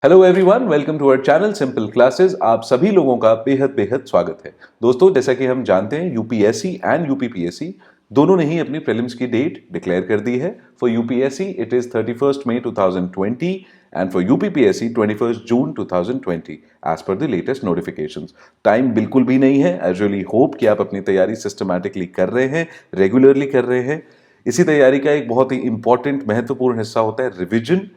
Hello everyone, welcome to our channel simple classes. आप सभी लोगों का बेहद बेहद स्वागत है। दोस्तों, जैसा कि हम जानते हैं, यूपीएससी एंड यूपीपीएससी दोनों ने ही अपनी प्रीलिम्स की डेट डिक्लेयर कर दी है। For UPSC it is 31st May 2020 and for UPPSC 21st June 2020 as per the latest notifications. Time बिल्कुल भी नहीं है। आई रियली होप कि आप अपनी तैयारी सिस्टमैटिकली कर रहे हैं, रेगुलरली कर रहे हैं। इसी तैयारी का एक बहुत ही इंपॉर्टेंट महत्वपूर्ण हिस्सा होता है revision.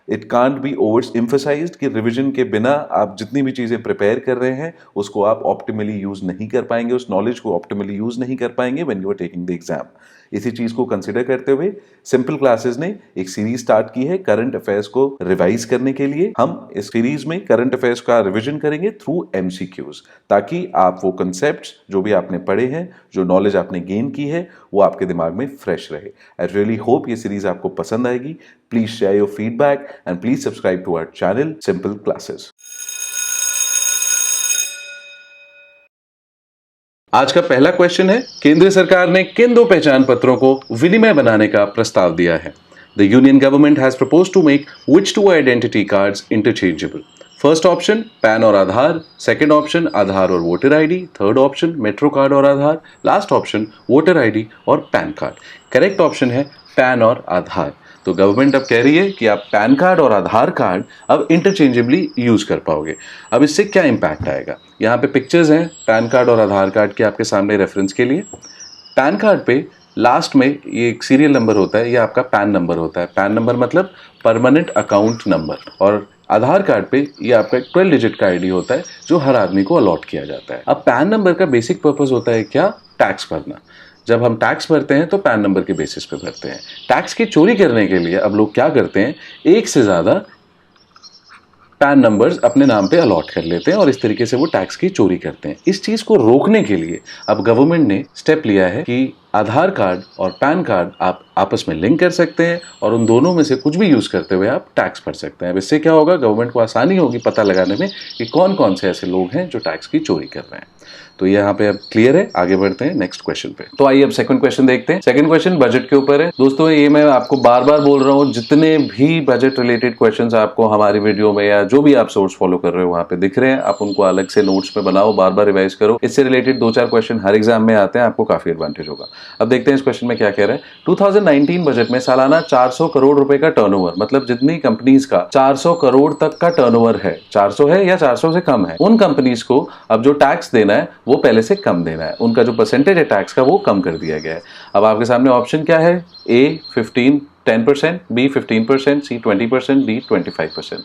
It can't be overemphasised कि रिवीजन के बिना आप जितनी भी चीज़ें प्रिपेयर कर रहे हैं उसको आप ऑप्टिमली यूज नहीं कर पाएंगे, उस नॉलेज को ऑप्टिमली यूज नहीं कर पाएंगे when you are taking the exam. इसी चीज़ को कंसिडर करते हुए सिंपल क्लासेस ने एक सीरीज स्टार्ट की है करंट अफेयर्स को रिवाइज करने के लिए। हम इस सीरीज में करंट अफेयर्स का रिवीजन करेंगे थ्रू एमसीक्यूज, ताकि आप वो कंसेप्ट जो भी आपने पढ़े हैं, जो नॉलेज आपने गेन की है, वो आपके दिमाग में फ्रेश रहे। आई रियली होप ये सीरीज आपको पसंद आएगी। Please share your feedback and please subscribe to our channel simple classes. आज का पहला क्वेश्चन है, केंद्र सरकार ने किन दो पहचान पत्रों को विनिमय बनाने का प्रस्ताव दिया है? The union government has proposed to make which two identity cards interchangeable? First option PAN और आधार, सेकंड ऑप्शन आधार और voter ID, third option metro card और Aadhaar, last option voter ID और पैन कार्ड। करेक्ट ऑप्शन है PAN और आधार। तो government अब कह रही है कि आप पैन कार्ड और आधार कार्ड अब इंटरचेंजेबली यूज कर पाओगे। अब इससे क्या इंपैक्ट आएगा? यहाँ पे पिक्चर्स हैं पैन कार्ड और आधार कार्ड के आपके सामने रेफरेंस के लिए। पैन कार्ड पे लास्ट में ये एक सीरियल नंबर होता है, ये आपका पैन नंबर होता है। पैन नंबर मतलब परमानेंट अकाउंट नंबर। और आधार कार्ड पे ये आपका 12 डिजिट का आईडी होता है जो हर आदमी को अलॉट किया जाता है। अब पैन नंबर का बेसिक पर्पस होता है क्या? टैक्स भरना। जब हम टैक्स भरते हैं तो पैन नंबर के बेसिस पे भरते हैं। टैक्स की चोरी करने के लिए अब लोग क्या करते हैं, एक से ज़्यादा पैन नंबर्स अपने नाम पे अलॉट कर लेते हैं और इस तरीके से वो टैक्स की चोरी करते हैं। इस चीज़ को रोकने के लिए अब गवर्नमेंट ने स्टेप लिया है कि आधार कार्ड और पैन कार्ड आप आपस में लिंक कर सकते हैं और उन दोनों में से कुछ भी यूज़ करते हुए आप टैक्स भर सकते हैं। अब इससे क्या होगा, गवर्नमेंट को आसानी होगी पता लगाने में कि कौन कौन से ऐसे लोग हैं जो टैक्स की चोरी कर रहे हैं। तो यहाँ पे अब क्लियर है। आगे बढ़ते हैं नेक्स्ट क्वेश्चन पे। तो आइए अब सेकंड क्वेश्चन देखते हैं। सेकंड क्वेश्चन बजट के ऊपर है। दोस्तों, ये मैं आपको बार बार बोल रहा हूँ, जितने भी बजट रिलेटेड क्वेश्चंस आपको हमारी वीडियो में या जो भी आप सोर्स फॉलो कर रहे हो वहाँ पे दिख रहे हैं, आप उनको अलग से नोट्स में बनाओ, बार बार रिवाइज करो। इससे रिलेटेड 2-4 क्वेश्चन हर एग्जाम में आते हैं, आपको काफी एडवांटेज होगा। अब देखते हैं इस क्वेश्चन में क्या कह रहा है। 2019 बजट में सालाना 400 करोड़ रुपए का टर्नओवर, मतलब जितनी कंपनीज का 400 करोड़ तक का टर्नओवर है, 400 है या 400 से कम है, उन कंपनीज को अब जो टैक्स देना है वो पहले से कम देना है। उनका जो परसेंटेज है टैक्स का वो कम कर दिया गया है। अब आपके सामने ऑप्शन क्या है? ए 10%, बी 15%, सी 20%, डी 25%।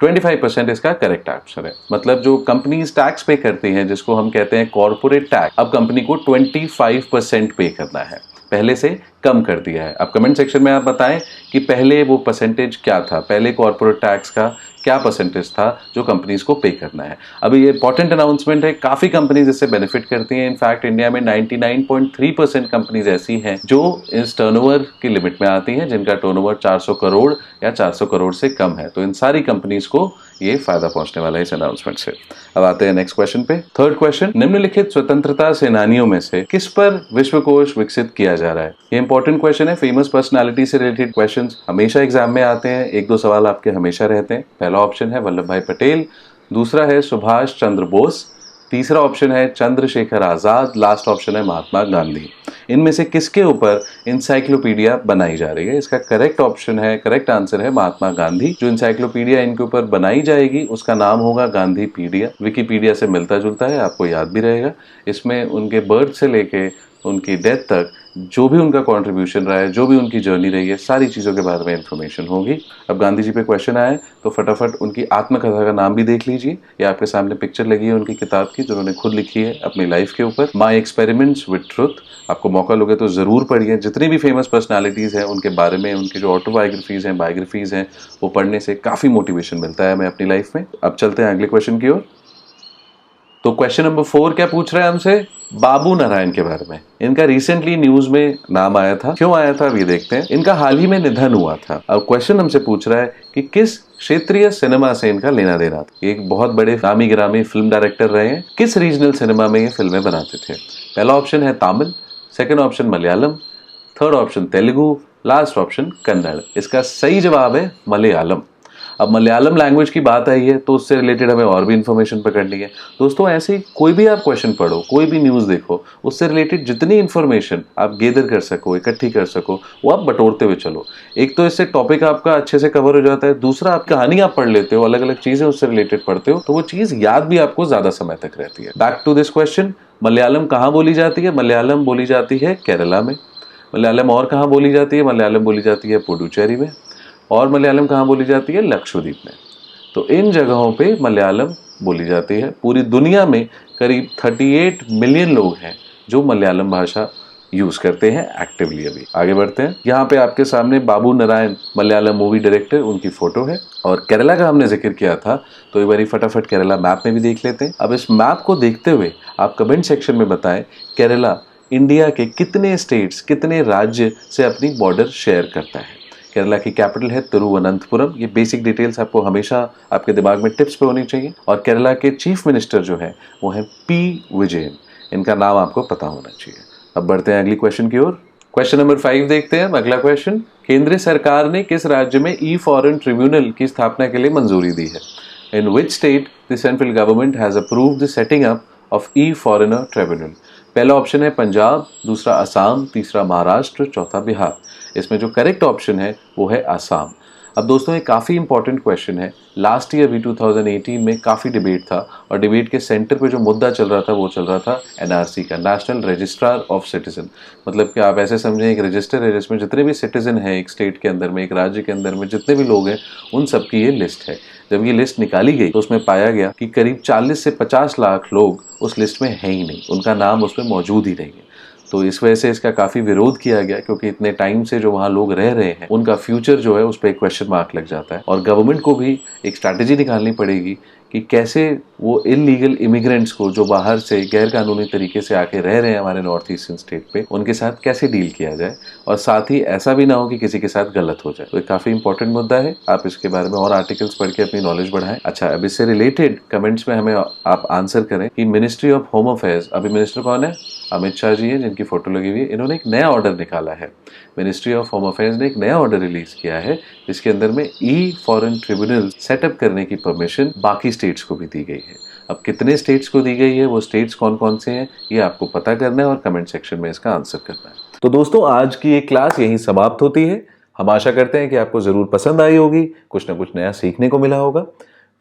25% इसका करेक्ट आंसर है। मतलब जो कंपनीज टैक्स पे करती हैं, जिसको हम कहते हैं कॉर्पोरेट टैक्स, अब कंपनी को 25% पे करना है, पहले से कम कर दिया है। अब कमेंट सेक्शन में आप बताएं कि पहले वो परसेंटेज क्या था, पहले कॉर्पोरेट टैक्स का क्या परसेंटेज था जो कंपनीज को पे करना है। अभी ये इंपॉर्टेंट अनाउंसमेंट है, काफी कंपनीज इससे बेनिफिट करती हैं। इनफैक्ट इंडिया में 99.3% कंपनीज ऐसी हैं जो इस टर्नओवर की लिमिट में आती हैं, जिनका टर्नओवर 400 करोड़ या 400 करोड़ से कम है। तो इन सारी कंपनीज को ये फायदा पहुंचने वाला है इस अनाउंसमेंट से। अब आते हैं नेक्स्ट क्वेश्चन पे। थर्ड क्वेश्चन, निम्नलिखित स्वतंत्रता सेनानियों में से किस पर विश्वकोश विकसित किया जा रहा है? ये इंपॉर्टेंट क्वेश्चन है। फेमस पर्सनालिटी से रिलेटेड क्वेश्चंस हमेशा एग्जाम में आते हैं। 1-2 सवाल आपके हमेशा रहते हैं। पहला ऑप्शन है वल्लभ भाई पटेल, दूसरा है सुभाष चंद्र बोस, तीसरा ऑप्शन है चंद्रशेखर आजाद, लास्ट ऑप्शन है महात्मा गांधी। इनमें से किसके ऊपर इंसाइक्लोपीडिया बनाई जा रही है? इसका करेक्ट ऑप्शन है, करेक्ट आंसर है महात्मा गांधी। जो इंसाइक्लोपीडिया इनके ऊपर बनाई जाएगी उसका नाम होगा गांधीपीडिया। विकिपीडिया से मिलता जुलता है, आपको याद भी रहेगा। इसमें उनके बर्थ से लेके उनकी डेथ तक जो भी उनका कंट्रीब्यूशन रहा है, जो भी उनकी जर्नी रही है, सारी चीज़ों के बारे में इंफॉर्मेशन होगी। अब गांधी जी पे क्वेश्चन आया है तो फटाफट उनकी आत्मकथा का नाम भी देख लीजिए। ये आपके सामने पिक्चर लगी है उनकी किताब की, जो उन्होंने खुद लिखी है अपनी लाइफ के ऊपर, माई एक्सपेरिमेंट्स विद ट्रुथ। आपको मौका लोगे तो ज़रूर पढ़िए। जितनी भी फेमस पर्सनालिटीज़ हैं उनके बारे में, उनकी जो ऑटोबायोग्राफीज़ हैं, बायोग्राफीज़ हैं, वो पढ़ने से काफ़ी मोटिवेशन मिलता है हमें अपनी लाइफ में। अब चलते हैं अगले क्वेश्चन की ओर। तो क्वेश्चन नंबर 4 क्या पूछ रहा है हमसे? बाबू नारायण के बारे में। इनका रिसेंटली न्यूज में नाम आया था। क्यों आया था ये देखते हैं। इनका हाल ही में निधन हुआ था। अब क्वेश्चन हमसे पूछ रहा है कि किस क्षेत्रीय सिनेमा से इनका लेना देना था। एक बहुत बड़े नामी गिरामी फिल्म डायरेक्टर रहे हैं। किस रीजनल सिनेमा में ये फिल्में बनाते थे? पहला ऑप्शन है Tamil, second option Malayalam, third option Telugu, last option Kannada. इसका सही जवाब है मलयालम। अब मलयालम लैंग्वेज की बात आई है तो उससे रिलेटेड हमें और भी इन्फॉर्मेशन पकड़नी है। दोस्तों ऐसे कोई भी आप क्वेश्चन पढ़ो, कोई भी न्यूज़ देखो, उससे रिलेटेड जितनी इन्फॉर्मेशन आप गेदर कर सको, इकट्ठी कर सको, वो आप बटोरते हुए चलो। एक तो इससे टॉपिक आपका अच्छे से कवर हो जाता है, दूसरा आप कहानी आप पढ़ लेते हो, अलग अलग चीजें उससे रिलेटेड पढ़ते हो, तो वो चीज याद भी आपको ज्यादा समय तक रहती है। Back to this question, Malayalam कहाँ बोली जाती है? मलयालम बोली जाती है केरला में। मलयालम और कहाँ बोली जाती है? मलयालम बोली जाती है पुडुचेरी में। और मलयालम कहाँ बोली जाती है? लक्षद्वीप में। तो इन जगहों पे मलयालम बोली जाती है। पूरी दुनिया में करीब 38 मिलियन लोग हैं जो मलयालम भाषा यूज करते हैं एक्टिवली। अभी आगे बढ़ते हैं। यहाँ पे आपके सामने बाबू नारायण मलयालम मूवी डायरेक्टर, उनकी फोटो है। और केरला का हमने जिक्र किया था तो एक बारी फटाफट केरला मैप में भी देख लेते हैं। अब इस मैप को देखते हुए आप कमेंट सेक्शन में बताएं केरला इंडिया के कितने स्टेट्स, कितने राज्य से अपनी बॉर्डर शेयर करता है। केरला की कैपिटल है तिरुवनंतपुरम। ये बेसिक डिटेल्स आपको हमेशा आपके दिमाग में टिप्स पे होनी चाहिए। और केरला के चीफ मिनिस्टर जो है वो है पी विजयन। इनका नाम आपको पता होना चाहिए। अब बढ़ते हैं अगली क्वेश्चन की ओर। क्वेश्चन नंबर 5 देखते हैं। अगला क्वेश्चन, केंद्र सरकार ने किस राज्य में ई फॉरेन ट्रिब्यूनल की स्थापना के लिए मंजूरी दी है? In which state the central government has approved the setting up of a foreigner tribunal? पहला ऑप्शन है पंजाब, दूसरा असम, तीसरा महाराष्ट्र, चौथा बिहार। इसमें जो करेक्ट ऑप्शन है वो है असम। अब दोस्तों ये काफ़ी इंपॉर्टेंट क्वेश्चन है। लास्ट ईयर भी 2018 में काफ़ी डिबेट था और डिबेट के सेंटर पे जो मुद्दा चल रहा था वो चल रहा था एनआरसी का, नेशनल रजिस्ट्रार ऑफ सिटीजन। मतलब कि आप ऐसे समझें एक रजिस्टर है जिसमें जितने भी सिटीजन हैं एक स्टेट के अंदर में, एक राज्य के अंदर में जितने भी लोग हैं, उन सब की ये लिस्ट है। जब ये लिस्ट निकाली गई तो उसमें पाया गया कि करीब 40 से 50 लाख लोग उस लिस्ट में हैं ही नहीं, उनका नाम उसमें मौजूद ही नहीं है। तो इस वजह से इसका काफ़ी विरोध किया गया, क्योंकि इतने टाइम से जो वहाँ लोग रह रहे हैं उनका फ्यूचर जो है उस पर एक क्वेश्चन मार्क लग जाता है। और गवर्नमेंट को भी एक स्ट्रैटेजी निकालनी पड़ेगी कि कैसे वो इलीगल इमिग्रेंट्स को जो बाहर से गैर कानूनी तरीके से आके रह रहे हैं हमारे नॉर्थ ईस्टर्न स्टेट पे, उनके साथ कैसे डील किया जाए और साथ ही ऐसा भी ना हो कि किसी के साथ गलत हो जाए। तो एक काफ़ी इंपॉर्टेंट मुद्दा है। आप इसके बारे में और आर्टिकल्स पढ़ के अपनी नॉलेज बढ़ाएं। अच्छा, अब इससे रिलेटेड कमेंट्स में हमें आप आंसर करें कि मिनिस्ट्री ऑफ होम अफेयर्स, अभी मिनिस्टर कौन है? अमित शाह जी हैं, जिनकी फोटो लगी हुई है। इन्होंने एक नया ऑर्डर निकाला है। मिनिस्ट्री ऑफ होम अफेयर्स ने एक नया ऑर्डर रिलीज किया है जिसके अंदर में ई फॉरेन ट्रिब्यूनल सेटअप करने की परमिशन बाकी स्टेट्स को भी दी गई है। अब कितने स्टेट्स को दी गई है, वो स्टेट्स कौन कौन से हैं, ये आपको पता करना है और कमेंट सेक्शन में इसका आंसर करना है। तो दोस्तों आज की ये क्लास यहीं समाप्त होती है। हम आशा करते हैं कि आपको जरूर पसंद आई होगी, कुछ ना कुछ नया सीखने को मिला होगा।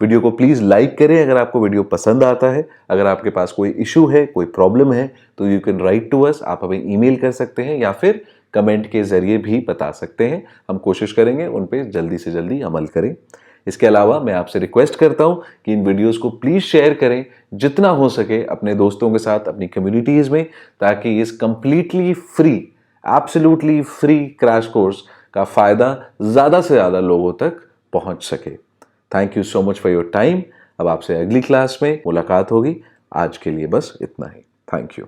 वीडियो को प्लीज़ लाइक करें अगर आपको वीडियो पसंद आता है। अगर आपके पास कोई इशू है, कोई प्रॉब्लम है, तो you can write to us. आप हमें ईमेल कर सकते हैं या फिर कमेंट के जरिए भी बता सकते हैं। हम कोशिश करेंगे उन पे जल्दी से जल्दी अमल करें। इसके अलावा मैं आपसे रिक्वेस्ट करता हूं कि इन वीडियोस को प्लीज़ शेयर करें जितना हो सके अपने दोस्तों के साथ, अपनी कम्युनिटीज़ में, ताकि इस completely free, absolutely free crash course का फ़ायदा ज़्यादा से ज़्यादा लोगों तक पहुंच सके। Thank you so much for your time. अब आपसे अगली क्लास में मुलाकात होगी। आज के लिए बस इतना ही। Thank you.